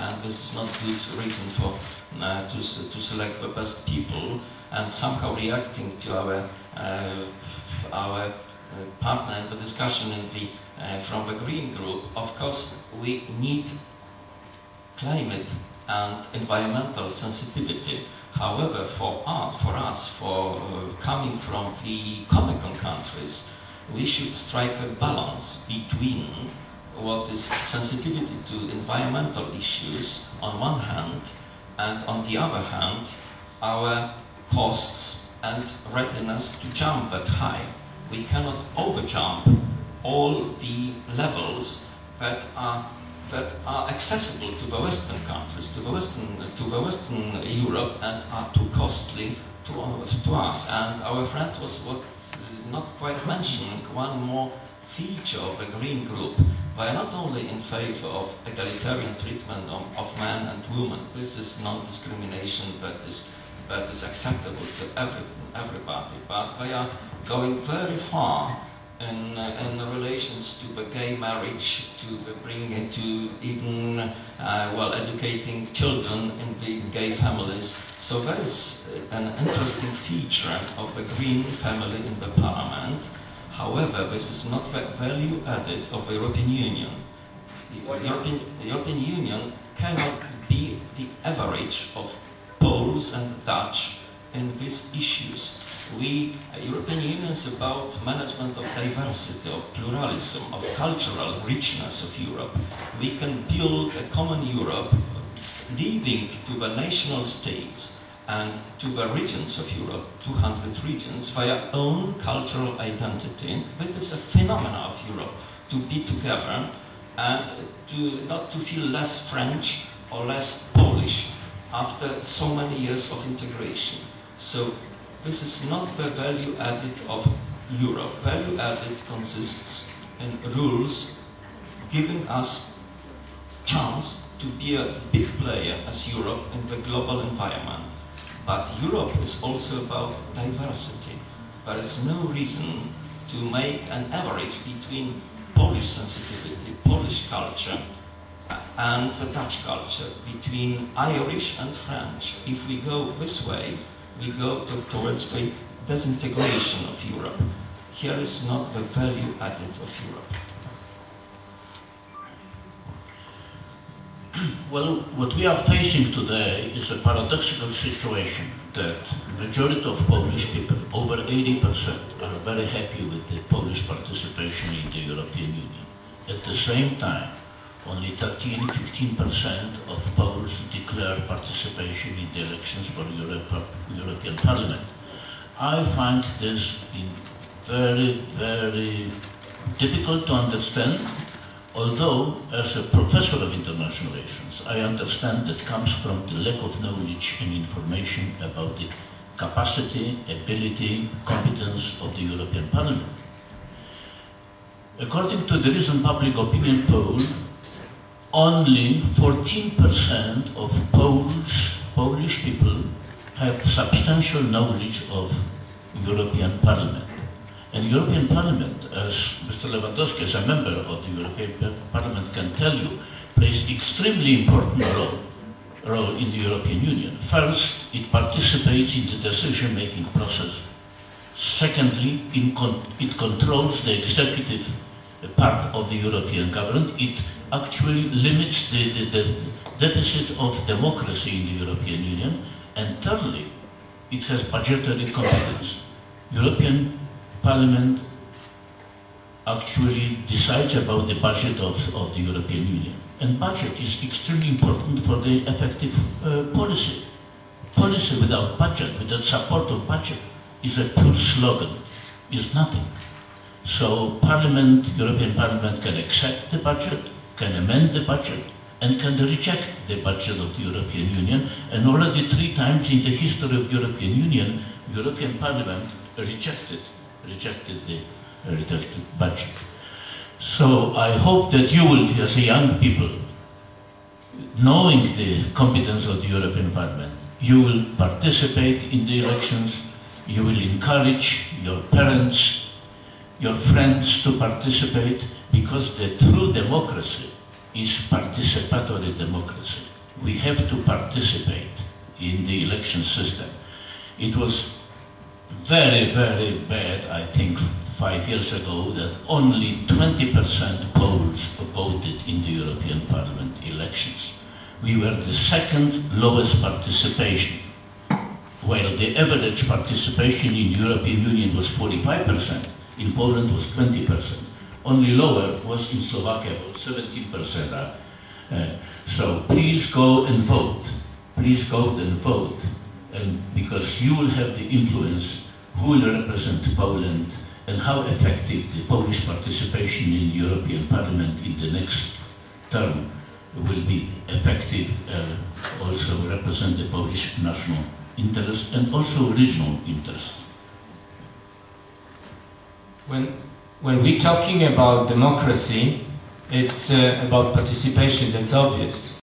and this is not good reason for to select the best people. And somehow reacting to our partner in the discussion from the Green Group, of course we need climate and environmental sensitivity. However, for us, coming from the Comecon countries, we should strike a balance between what is sensitivity to environmental issues on one hand, and on the other hand, our costs and readiness to jump that high. We cannot overjump all the levels that are accessible to the Western countries, to the Western Europe, and are too costly to us. And our friend was not quite mentioning one more feature of the Green Group. They are not only in favor of egalitarian treatment of men and women. This is non-discrimination that is acceptable to everybody, but they are going very far in relations to the gay marriage, to even educating children in the gay families. So there is an interesting feature of the Green family in the Parliament. However, this is not the value added of the European Union. The European Union cannot be the average of Poles and Dutch in these issues. European Union is about management of diversity, of pluralism, of cultural richness of Europe. We can build a common Europe leading to the national states and to the regions of Europe, 200 regions, their own cultural identity. This is a phenomenon of Europe, to be together and not to feel less French or less Polish after so many years of integration. So this is not the value added of Europe. Value added consists in rules giving us chance to be a big player as Europe in the global environment. But Europe is also about diversity. There is no reason to make an average between Polish sensitivity, Polish culture, and the Dutch culture, between Irish and French. If we go this way, we go towards the disintegration of Europe. Here is not the value added of Europe. Well, what we are facing today is a paradoxical situation that the majority of Polish people, over 80%, are very happy with the Polish participation in the European Union. At the same time, only 13–15% of Poles declare participation in the elections for European Parliament. I find this very, very difficult to understand, although as a professor of international relations, I understand that comes from the lack of knowledge and information about the capacity, ability, competence of the European Parliament. According to the recent public opinion poll, only 14% of Polish people have substantial knowledge of European Parliament. And European Parliament, as Mr. Lewandowski, as a member of the European Parliament, can tell you, plays extremely important role in the European Union. First, it participates in the decision-making process. Secondly, it controls the executive part of the European government. It actually limits the deficit of democracy in the European Union. And thirdly, it has budgetary competence. European Parliament actually decides about the budget of the European Union. And budget is extremely important for the effective policy. Policy without budget, without support of budget, is a pure slogan, is nothing. So Parliament, European Parliament can accept the budget, can amend the budget, and can reject the budget of the European Union. And already 3 times in the history of the European Union, European Parliament rejected the budget. So I hope that you will, as a young people, knowing the competence of the European Parliament, you will participate in the elections, you will encourage your parents, your friends to participate, because the true democracy is participatory democracy. We have to participate in the election system. It was very, very bad, I think, 5 years ago, that only 20% Poles voted in the European Parliament elections. We were the second lowest participation, while the average participation in the European Union was 45%, in Poland was 20%. Only lower was in Slovakia, about 17%. So please go and vote. Please go and vote, and because you will have the influence who will represent Poland and how effective the Polish participation in the European Parliament in the next term will be effective, also represent the Polish national interest and also regional interest. When we're talking about democracy, it's about participation, that's obvious.